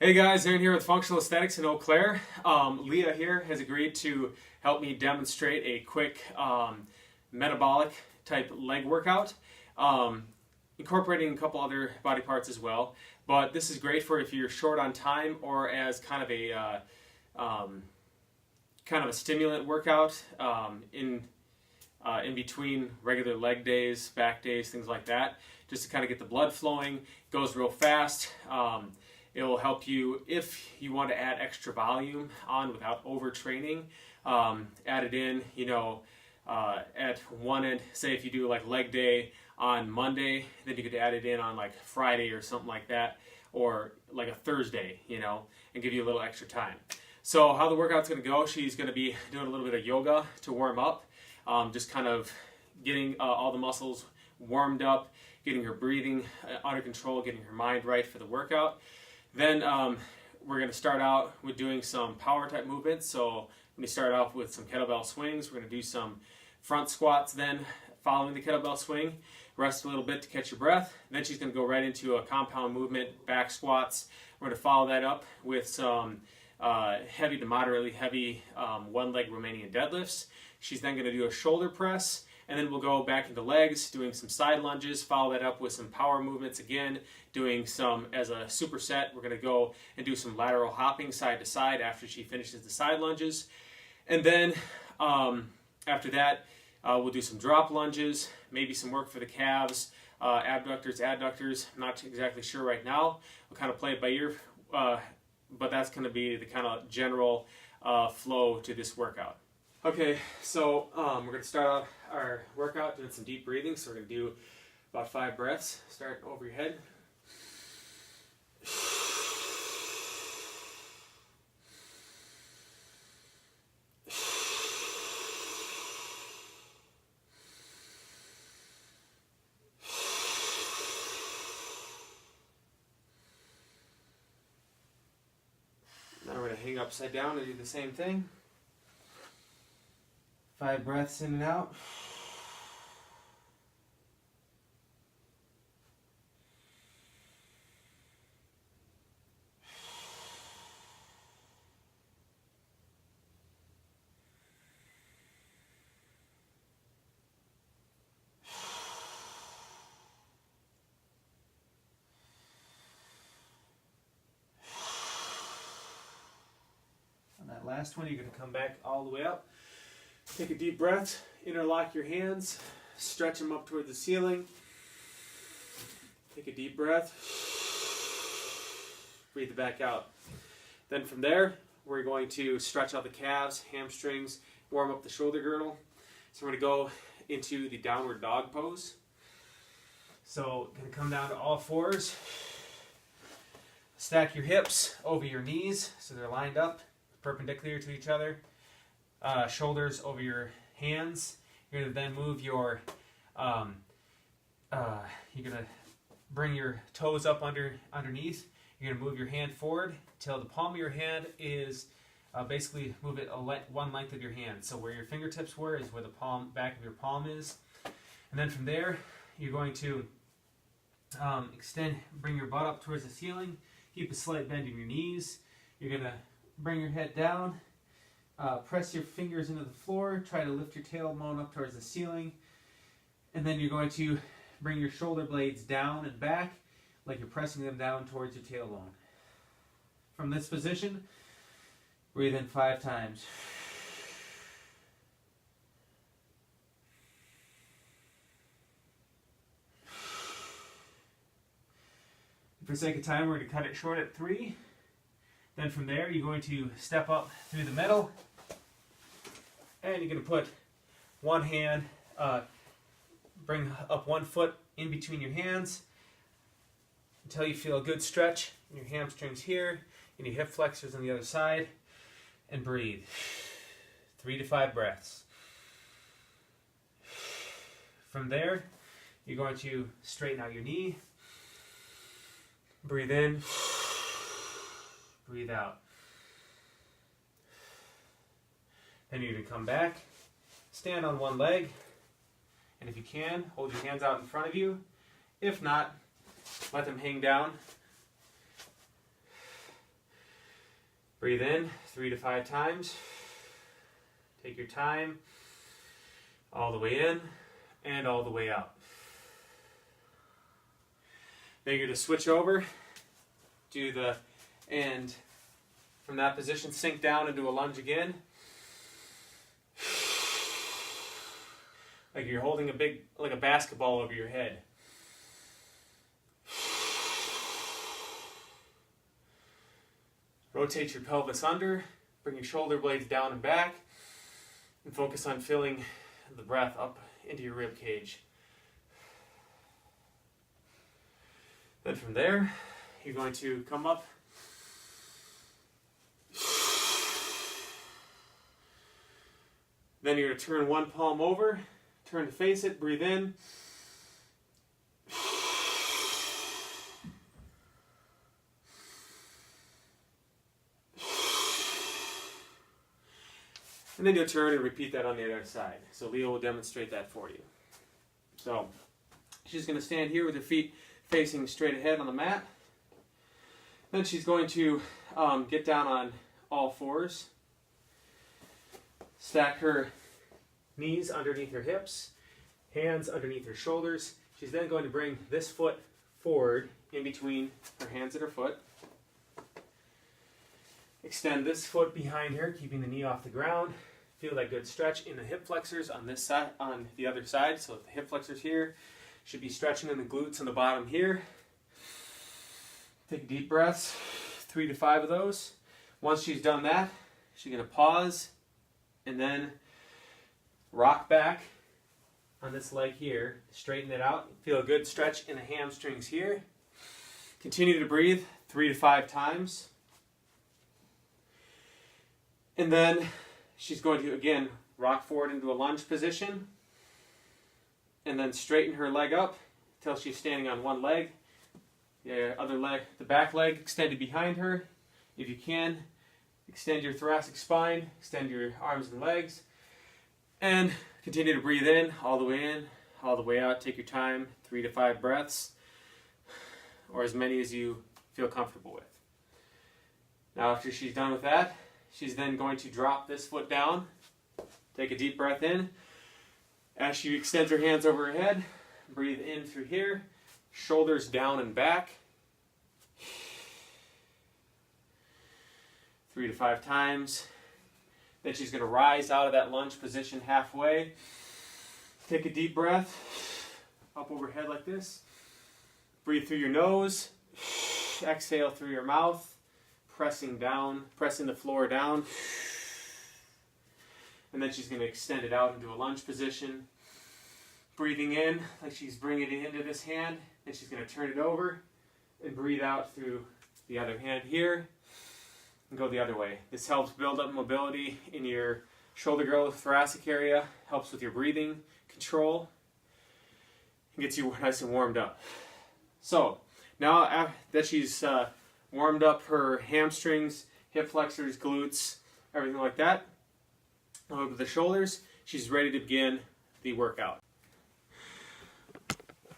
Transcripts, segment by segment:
Hey guys, Aaron here with Functional Aesthetics in Eau Claire. Leah here has agreed to help me demonstrate a quick metabolic type leg workout, incorporating a couple other body parts as well. But this is great for if you're short on time or as kind of a stimulant workout in between regular leg days, back days, things like that, just to kind of get the blood flowing. It goes real fast. It will help you if you want to add extra volume on without overtraining. Add it in, at one end. Say if you do like leg day on Monday, then you could add it in on like Friday or something like that, or like a Thursday, and give you a little extra time. So how the workout's going to go, she's going to be doing a little bit of yoga to warm up, just kind of getting all the muscles warmed up, getting her breathing under control, getting her mind right for the workout. Then we're going to start out with doing some power type movements. So when you start off with some kettlebell swings, we're going to do some front squats then following the kettlebell swing. Rest a little bit to catch your breath. Then she's going to go right into a compound movement, back squats. We're going to follow that up with some heavy to moderately heavy one leg Romanian deadlifts. She's then going to do a shoulder press. And then we'll go back into legs, doing some side lunges, follow that up with some power movements again, doing some, as a superset, we're going to go and do some lateral hopping side to side after she finishes the side lunges. And then after that, we'll do some drop lunges, maybe some work for the calves, abductors, adductors. I'm not exactly sure right now. We'll kind of play it by ear, but that's going to be the kind of general flow to this workout. Okay, so we're going to start out our workout doing some deep breathing. So we're going to do about 5 breaths. Start over your head. Now we're going to hang upside down and do the same thing. 5 breaths in and out. On that last one, you're going to come back all the way up. Take a deep breath, interlock your hands, stretch them up toward the ceiling. Take a deep breath, breathe it back out. Then from there, we're going to stretch out the calves, hamstrings, warm up the shoulder girdle. So we're going to go into the downward dog pose. So going to come down to all fours. Stack your hips over your knees so they're lined up, perpendicular to each other. Shoulders over your hands. You're going to then move your, you're going to bring your toes up underneath. You're going to move your hand forward till the palm of your hand is, basically move it one length of your hand. So where your fingertips were is where the back of your palm is. And then from there, you're going to bring your butt up towards the ceiling. Keep a slight bend in your knees. You're going to bring your head down. Press your fingers into the floor, try to lift your tailbone up towards the ceiling, and then you're going to bring your shoulder blades down and back like you're pressing them down towards your tailbone. From this position, breathe in 5 times. For sake of time, we're going to cut it short at 3. Then from there, you're going to step up through the middle, and you're going to put one hand, bring up one foot in between your hands until you feel a good stretch in your hamstrings here, and your hip flexors on the other side, and breathe. 3 to 5 breaths. From there, you're going to straighten out your knee, breathe in, breathe out. Then you're going to come back, stand on one leg, and if you can, hold your hands out in front of you. If not, let them hang down. Breathe in 3 to 5 times. Take your time. All the way in and all the way out. Then you're going to switch over, and from that position, sink down and do a lunge again. Like you're holding like a basketball over your head. Rotate your pelvis under, bring your shoulder blades down and back, and focus on filling the breath up into your rib cage. Then from there, you're going to come up. Then you're going to turn one palm over, turn to face it, breathe in. And then you'll turn and repeat that on the other side. So Leah will demonstrate that for you. So she's going to stand here with her feet facing straight ahead on the mat. Then she's going to get down on all fours. Stack her knees underneath her hips, hands underneath her shoulders. She's then going to bring this foot forward in between her hands and her foot. Extend this foot behind her, keeping the knee off the ground. Feel that good stretch in the hip flexors on this side, on the other side. So the hip flexors here should be stretching in the glutes on the bottom here. Take deep breaths, 3 to 5 of those. Once she's done that, she's going to pause and then rock back on this leg here. Straighten it out. Feel a good stretch in the hamstrings here. Continue to breathe 3 to 5 times. And then she's going to, again, rock forward into a lunge position. And then straighten her leg up until she's standing on one leg. The other leg, the back leg extended behind her. If you can, extend your thoracic spine, extend your arms and legs. And continue to breathe in, all the way out. Take your time, 3 to 5 breaths, or as many as you feel comfortable with. Now after she's done with that, she's then going to drop this foot down. Take a deep breath in. As she extends her hands over her head, breathe in through here, shoulders down and back. 3 to 5 times. Then she's going to rise out of that lunge position halfway. Take a deep breath, up overhead like this. Breathe through your nose. Exhale through your mouth, pressing down, pressing the floor down. And then she's going to extend it out into a lunge position. Breathing in, like she's bringing it into this hand. Then she's going to turn it over and breathe out through the other hand here. And go the other way. This helps build up mobility in your shoulder girdle, thoracic area. Helps with your breathing control. And gets you nice and warmed up. So, now that she's warmed up her hamstrings, hip flexors, glutes, everything like that, over the shoulders, she's ready to begin the workout.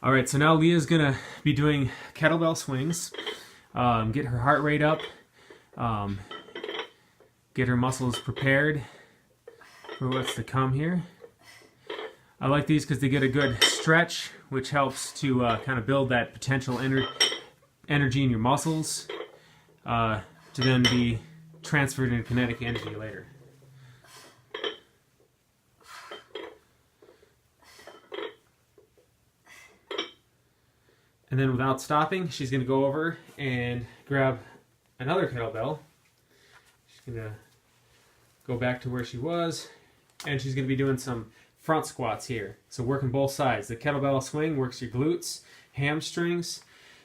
Alright, so now Leah's going to be doing kettlebell swings. Get her heart rate up. Get her muscles prepared for what's to come here. I like these because they get a good stretch, which helps to kind of build that potential energy in your muscles to then be transferred into kinetic energy later. And then without stopping, she's going to go over and grab another kettlebell. She's going to go back to where she was, and she's going to be doing some front squats here. So working both sides. The kettlebell swing works your glutes, hamstrings,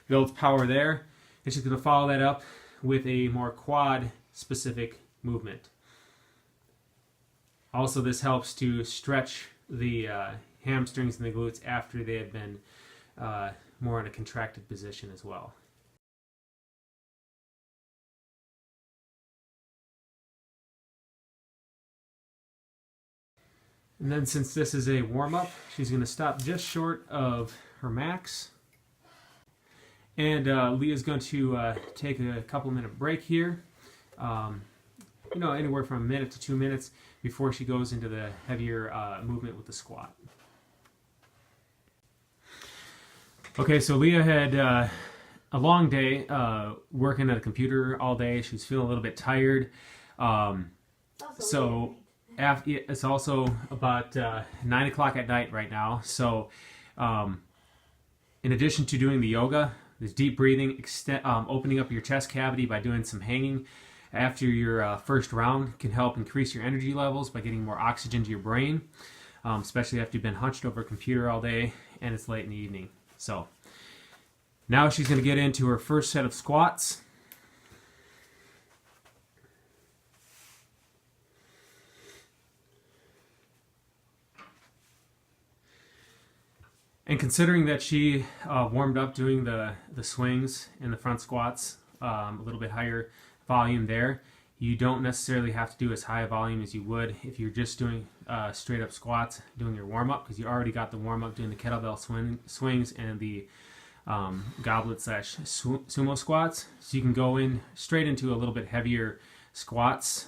builds power there. And she's going to follow that up with a more quad specific movement. Also, this helps to stretch the hamstrings and the glutes after they have been more in a contracted position as well. And then since this is a warm-up, she's going to stop just short of her max. And Leah's going to take a couple minute break here. anywhere from a minute to 2 minutes before she goes into the heavier movement with the squat. Okay, so Leah had a long day working at a computer all day. She was feeling a little bit tired. So it's also about 9 o'clock at night right now. So in addition to doing the yoga, there's deep breathing, opening up your chest cavity by doing some hanging after your first round can help increase your energy levels by getting more oxygen to your brain, especially after you've been hunched over a computer all day and it's late in the evening. So now she's going to get into her first set of squats. And considering that she warmed up doing the swings and the front squats, a little bit higher volume there, you don't necessarily have to do as high a volume as you would if you're just doing straight up squats, doing your warm-up, because you already got the warm-up doing the kettlebell swings and the goblet / sumo squats. So you can go in straight into a little bit heavier squats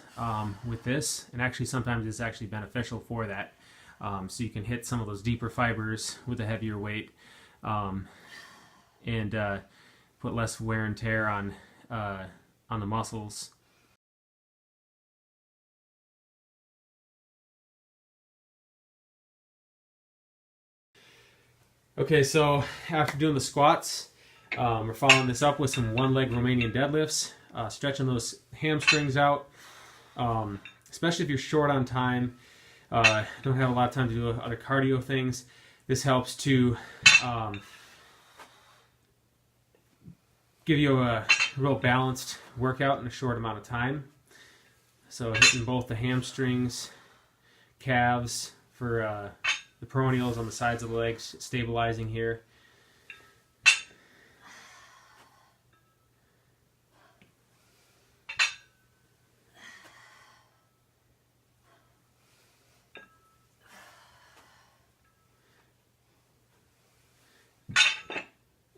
with this, and actually sometimes it's actually beneficial for that. So you can hit some of those deeper fibers with a heavier weight and put less wear and tear on the muscles. Okay, so after doing the squats, we're following this up with some one-leg Romanian deadlifts, stretching those hamstrings out, especially if you're short on time. Don't have a lot of time to do other cardio things. This helps to give you a real balanced workout in a short amount of time. So hitting both the hamstrings, calves for the peroneals on the sides of the legs, stabilizing here.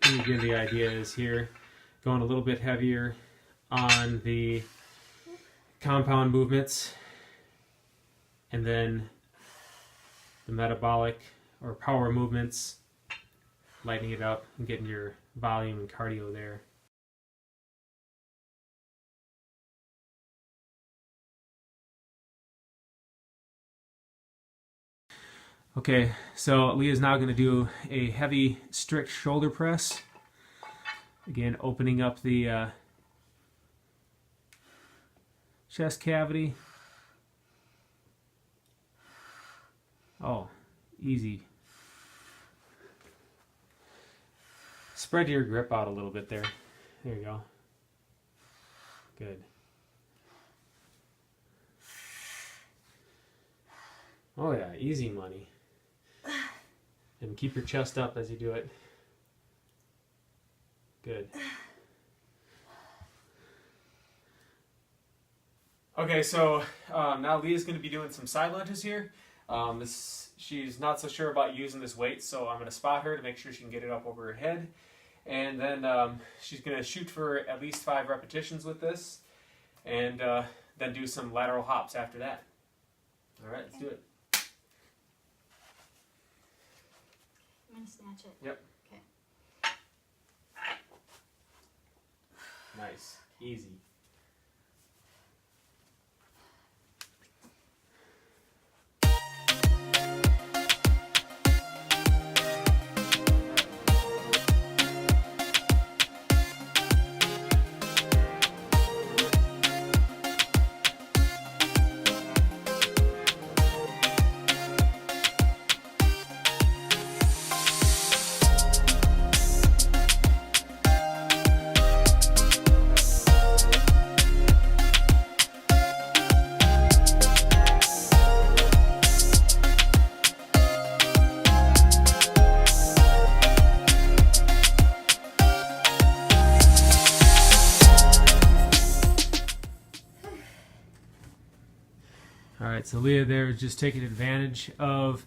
And again, the idea is here, going a little bit heavier on the compound movements, and then the metabolic or power movements, lightening it up and getting your volume and cardio there. Okay, so Leah's now going to do a heavy, strict shoulder press. Again, opening up the chest cavity. Oh, easy. Spread your grip out a little bit there. There you go. Good. Oh yeah, easy money. And keep your chest up as you do it. Good. Okay, so now Leah's going to be doing some side lunges here. She's not so sure about using this weight, so I'm going to spot her to make sure she can get it up over her head. And then she's going to shoot for at least 5 repetitions with this, and then do some lateral hops after that. All right, let's do it. I'm going to snatch it. Yep. Okay. Nice. Easy. Alright, so Leah there was just taking advantage of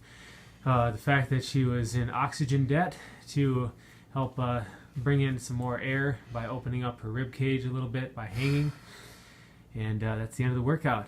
the fact that she was in oxygen debt to help bring in some more air by opening up her rib cage a little bit by hanging. And that's the end of the workout.